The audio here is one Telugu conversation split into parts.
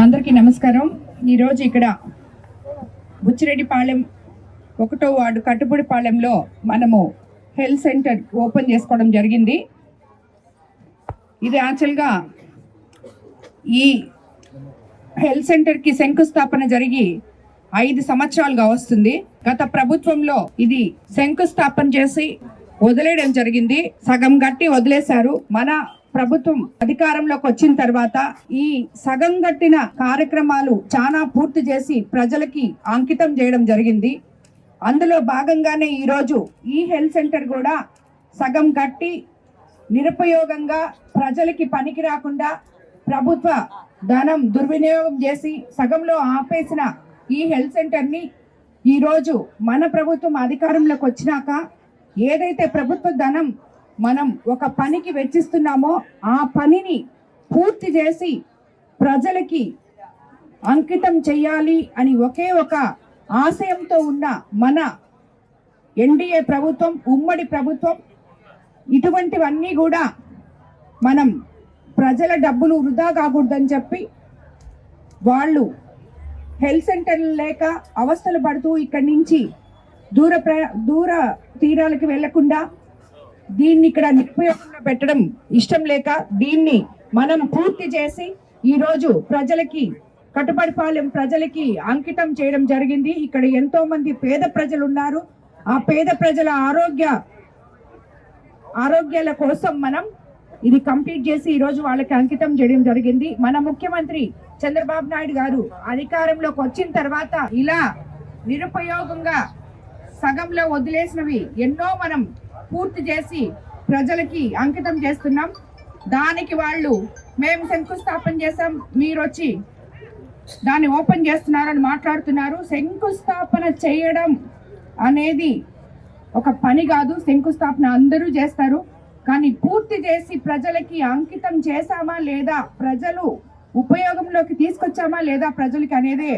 అందరికీ నమస్కారం. ఈరోజు ఇక్కడ బుచ్చిరెడ్డిపాళెం 1వ వార్డు కట్టుబడిపాళెంలో మనము హెల్త్ సెంటర్ ఓపెన్ చేసుకోవడం జరిగింది. ఇది యాక్చువల్గా ఈ హెల్త్ సెంటర్కి శంకుస్థాపన జరిగి 5 సంవత్సరాలుగా వస్తుంది. గత ప్రభుత్వంలో ఇది శంకుస్థాపన చేసి వదిలేయడం జరిగింది. సగం గట్టి వదిలేశారు. మన ప్రభుత్వం అధికారంలోకి వచ్చిన తర్వాత ఈ సగం గట్టిన కార్యక్రమాలు చాలా పూర్తి చేసి ప్రజలకి అంకితం చేయడం జరిగింది. అందులో భాగంగానే ఈరోజు ఈ హెల్త్ సెంటర్ కూడా సగం గట్టి నిరుపయోగంగా ప్రజలకి పనికి రాకుండా ప్రభుత్వ ధనం దుర్వినియోగం చేసి సగంలో ఆపేసిన ఈ హెల్త్ సెంటర్ని ఈరోజు మన ప్రభుత్వం అధికారంలోకి వచ్చినాక ఏదైతే ప్రభుత్వ ధనం మనం ఒక పనికి వెచ్చిస్తున్నామో ఆ పనిని పూర్తి చేసి ప్రజలకి అంకితం చేయాలి అని ఒకే ఒక ఆశయంతో ఉన్న మన ఎన్డీఏ ప్రభుత్వం, ఉమ్మడి ప్రభుత్వం ఇటువంటివన్నీ కూడా మనం ప్రజల డబ్బులు వృధా కాకూడదని చెప్పి వాళ్ళు హెల్త్ సెంటర్లు లేక అవస్థలు పడుతూ ఇక్కడి నుంచి దూర తీరాలకు వెళ్లకుండా దీన్ని ఇక్కడ నిరుపయోగంగా పెట్టడం ఇష్టం లేక దీన్ని మనం పూర్తి చేసి ఈరోజు ప్రజలకి కట్టుబడిపాలెం ప్రజలకి అంకితం చేయడం జరిగింది. ఇక్కడ ఎంతో మంది పేద ప్రజలు ఉన్నారు. ఆ పేద ప్రజల ఆరోగ్యాల కోసం మనం ఇది కంప్లీట్ చేసి ఈరోజు వాళ్ళకి అంకితం చేయడం జరిగింది. మన ముఖ్యమంత్రి చంద్రబాబు నాయుడు గారు అధికారంలోకి వచ్చిన తర్వాత ఇలా నిరుపయోగంగా సగంలో వదిలేసినవి ఎన్నో మనం పూర్తి చేసి ప్రజలకి అంకితం చేస్తున్నాం. దానికి వాళ్ళు మేము శంకుస్థాపన చేసాం, మీరు వచ్చి దాన్ని ఓపెన్ చేస్తున్నారని మాట్లాడుతున్నారు. శంకుస్థాపన చేయడం అనేది ఒక పని కాదు. శంకుస్థాపన అందరూ చేస్తారు, కానీ పూర్తి చేసి ప్రజలకి అంకితం చేశామా లేదా, ప్రజలు ఉపయోగంలోకి తీసుకొచ్చామా లేదా ప్రజలకి అనేదే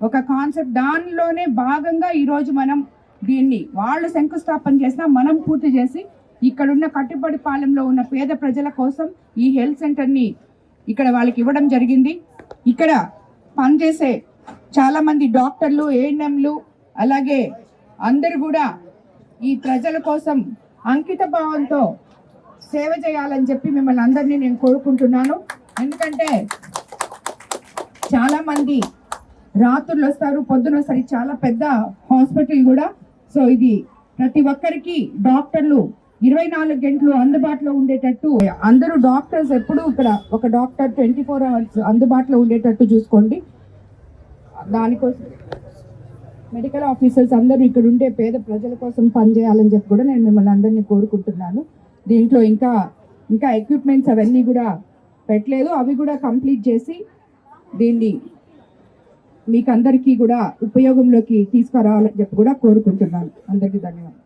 ఒక కాన్సెప్ట్. దానిలోనే భాగంగా ఈరోజు మనం దీన్ని వాళ్ళు శంకుస్థాపన చేసినా మనం పూర్తి చేసి ఇక్కడున్న కట్టుబడిపాలెంలో ఉన్న పేద ప్రజల కోసం ఈ హెల్త్ సెంటర్ని ఇక్కడ వాళ్ళకి ఇవ్వడం జరిగింది. ఇక్కడ పనిచేసే చాలామంది డాక్టర్లు, ఏఎన్ఎంలు అలాగే అందరూ కూడా ఈ ప్రజల కోసం అంకిత భావంతో సేవ చేయాలని చెప్పి మిమ్మల్ని అందరినీ నేను కోరుకుంటున్నాను. ఎందుకంటే చాలామంది రాత్రులు వస్తారు, పొద్దున వస్తారు. చాలా పెద్ద హాస్పిటల్ కూడా. సో ఇది ప్రతి ఒక్కరికి డాక్టర్లు 24 గంటలు అందుబాటులో ఉండేటట్టు, అందరూ డాక్టర్స్ ఎప్పుడు ఇక్కడ ఒక డాక్టర్ 24 అవర్స్ అందుబాటులో ఉండేటట్టు చూసుకోండి. దానికోసం మెడికల్ ఆఫీసర్స్ అందరూ ఇక్కడ ఉండే పేద ప్రజల కోసం పనిచేయాలని చెప్పి కూడా నేను మిమ్మల్ని అందరినీ కోరుకుంటున్నాను. దీంట్లో ఇంకా ఎక్విప్మెంట్స్ అవన్నీ కూడా పెట్టలేదు, అవి కూడా కంప్లీట్ చేసి దీన్ని మీకు అందరికీ కూడా ఉపయోగంలోకి తీసుకురావాలని చెప్పి కూడా కోరుకుంటున్నాను. అందరికీ ధన్యవాదాలు.